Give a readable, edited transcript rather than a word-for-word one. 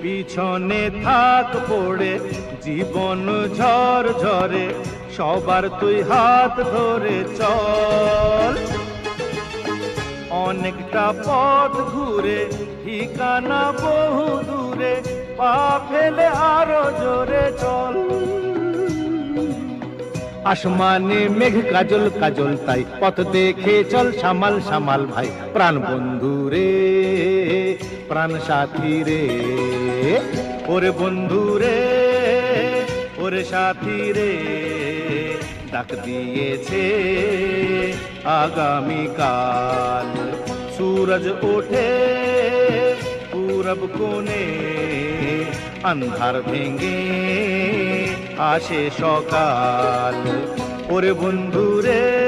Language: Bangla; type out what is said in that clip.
পিছনে থাক পড়ে জীবন ঝড় ঝরে, সবার তুই হাত ধরে চল। অনেকটা পথ ঘুরে ঠিকানা বহু দূরে, পা ফেলে আরো জোরে চল। আসমানে মেঘ কাজল কাজল তাই, পথ দেখে চল সামাল সামাল ভাই। প্রাণ বন্ধু রে, প্রাণ সাথী রে, ওরে বন্ধু রে, ওরে সাথী রে, ডাক দিয়েছে আগামীকাল। सूरज ওঠে পূরব কোণে, अंधार ভেঙে আসে সকাল। ওরে বন্ধু রে,